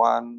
1،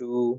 2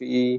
3،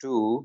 2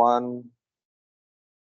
1،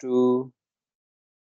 2،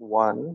1،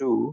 2،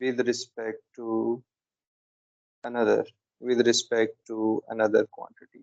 with respect to another quantity،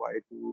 y2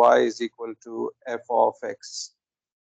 y is equal to f of x,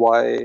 y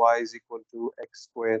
y is equal to x square.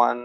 1،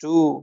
2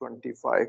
25.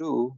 2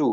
2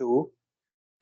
2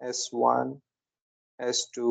S1 S2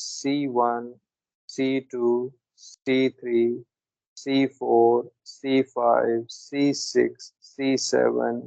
C1 C2 C3 C4 C5 C6 C7.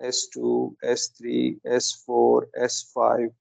S2 S3 S4 S5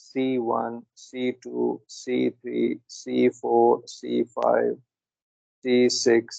C1 C2 C3 C4 C5 C6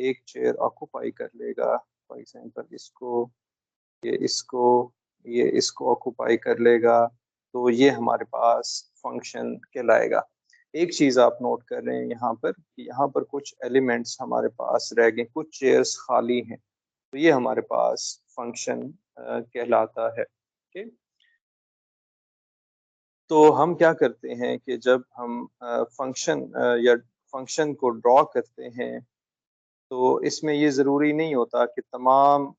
एक chair occupy कर लेगा, for example ये इसको occupy कर लेगा, तो ये हमारे पास फंक्शन कहलाएगा। एक चीज आप नोट कर रहे हैं यहाँ पर कि यहाँ पर कुछ एलिमेंट्स हमारे पास रह गए, कुछ चेयर्स खाली हैं, तो ये हमारे पास फंक्शन कहलाता है। ठीक, तो हम क्या करते हैं कि जब हम फंक्शन या फंक्शन को ड्रॉ करते हैं, तो इसमें ये ज़रूरी नहीं होता कि तमाम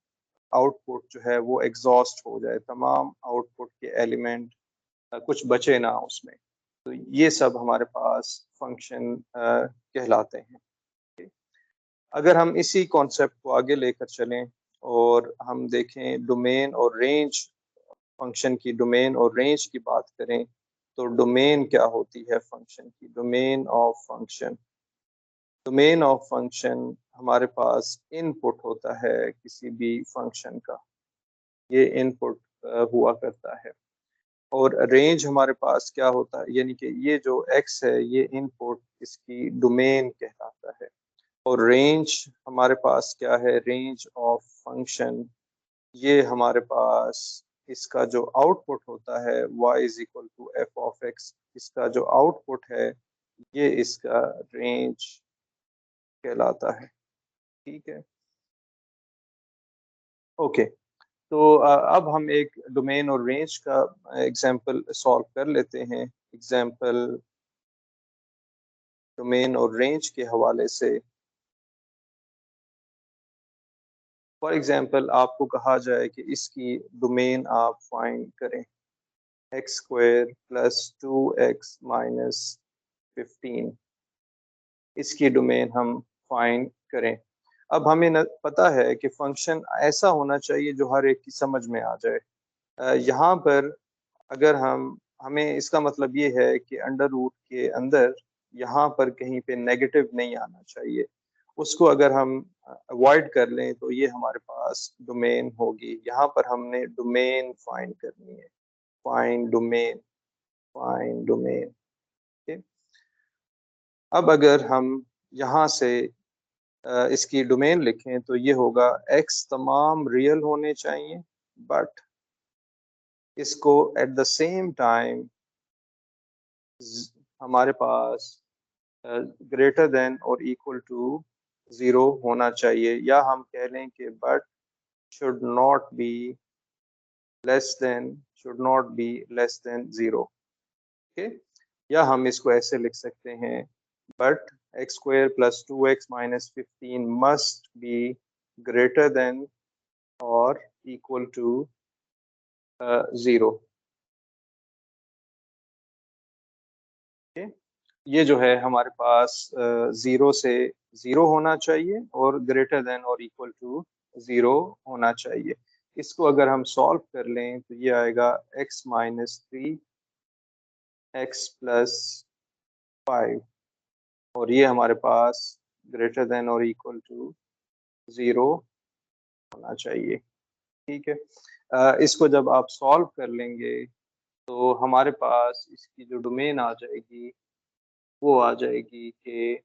आउटपुट जो है वो एग्जॉस्ट हो जाए, तमाम आउटपुट के एलिमेंट कुछ बचे ना उसमें। तो ये सब हमारे पास फंक्शन कहलाते हैं। अगर हम इसी कॉन्सेप्ट को आगे लेकर चलें और हम देखें डोमेन और रेंज, फंक्शन की डोमेन और रेंज की बात करें, तो डोमेन क्या होती है फंक्शन की? डोमेन ऑफ फंक्शन हमारे पास इनपुट होता है किसी भी फंक्शन का, ये इनपुट हुआ करता है। और रेंज हमारे पास क्या होता है, यानी कि ये जो x है ये इनपुट इसकी डोमेन कहलाता है। और रेंज हमारे पास क्या है? रेंज ऑफ फंक्शन, ये हमारे पास इसका जो आउटपुट होता है y is equal to F of X, इसका जो आउटपुट है ये इसका रेंज कहलाता है। ठीक है, ओके। तो अब हम एक डोमेन और रेंज का एग्जांपल सॉल्व कर लेते हैं। एग्जांपल डोमेन और रेंज के हवाले से, फॉर एग्जांपल आपको कहा जाए कि इसकी डोमेन आप फाइंड करें, x square plus 2x minus 15, इसकी डोमेन हम फाइंड करें। अब हमें पता है कि फंक्शन ऐसा होना चाहिए जो हर एक की समझ में आ जाए। यहाँ पर अगर हमें इसका मतलब ये है कि अंडर रूट के अंदर यहाँ पर कहीं पे नेगेटिव नहीं आना चाहिए, उसको अगर हम अवॉइड कर लें तो ये हमारे पास डोमेन होगी। यहाँ पर हमने डोमेन फाइंड करनी है, फाइंड डोमेन। ठीक, अब अगर हम यहाँ से इसकी डोमेन लिखें तो ये होगा x तमाम रियल होने चाहिए, बट इसको एट द सेम टाइम हमारे पास ग्रेटर देन और इक्वल टू 0 होना चाहिए, या हम कह लें कि but should not be less than 0। Okay, या हम इसको ऐसे लिख सकते हैं, but x square plus 2x minus 15 must be greater than और इक्वल टू 0। ये जो है हमारे पास 0 से 0 होना चाहिए और ग्रेटर देन और इक्वल टू 0 होना चाहिए। इसको अगर हम सॉल्व कर लें तो ये आएगा x माइनस 3 x प्लस 5, और ये हमारे पास ग्रेटर देन और इक्वल टू 0 होना चाहिए। ठीक है, इसको जब आप सॉल्व कर लेंगे तो हमारे पास इसकी जो डोमेन आ जाएगी वो आ जाएगी कि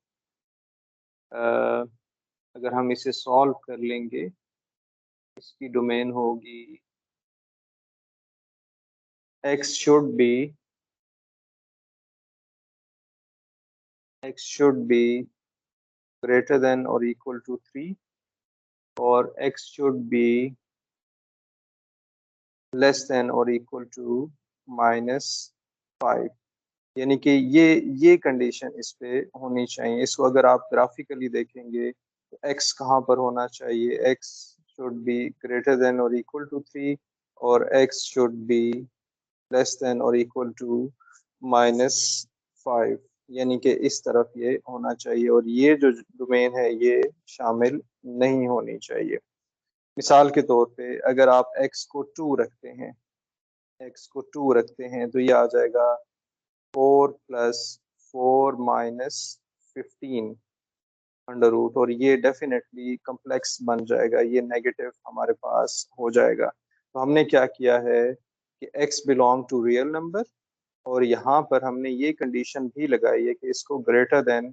अगर हम इसे सॉल्व कर लेंगे, इसकी डोमेन होगी x should be greater than और इक्वल टू 3 और x should be less than और इक्वल टू -5। यानी कि ये कंडीशन इस पे होनी चाहिए। इसको अगर आप ग्राफिकली देखेंगे तो x कहाँ पर होना चाहिए? x should be greater than और इक्वल टू 3 और x should be less than और इक्वल टू -5, यानी कि इस तरफ ये होना चाहिए, और ये जो डोमेन है ये शामिल नहीं होनी चाहिए। मिसाल के तौर पे अगर आप x को 2 रखते हैं, तो ये आ जाएगा 4 प्लस 4 माइनस 15 अंडर रूट, और ये डेफिनेटली कम्प्लेक्स बन जाएगा, ये नेगेटिव हमारे पास हो जाएगा। तो हमने क्या किया है कि x belong to real number, और यहाँ पर हमने ये कंडीशन भी लगाई है कि इसको greater than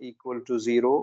equal to 0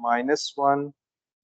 -1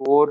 4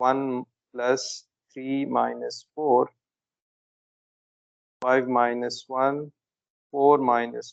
1 plus 3 minus 4 5 minus 1 4 minus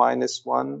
-1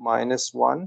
-1.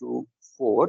to 4.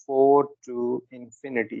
4 to infinity.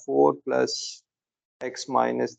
4 + x - 3.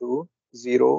to 0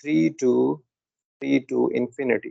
3 to infinity.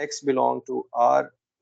x belong to r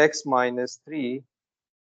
x - 3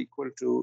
equal to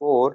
4,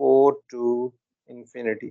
4 to infinity.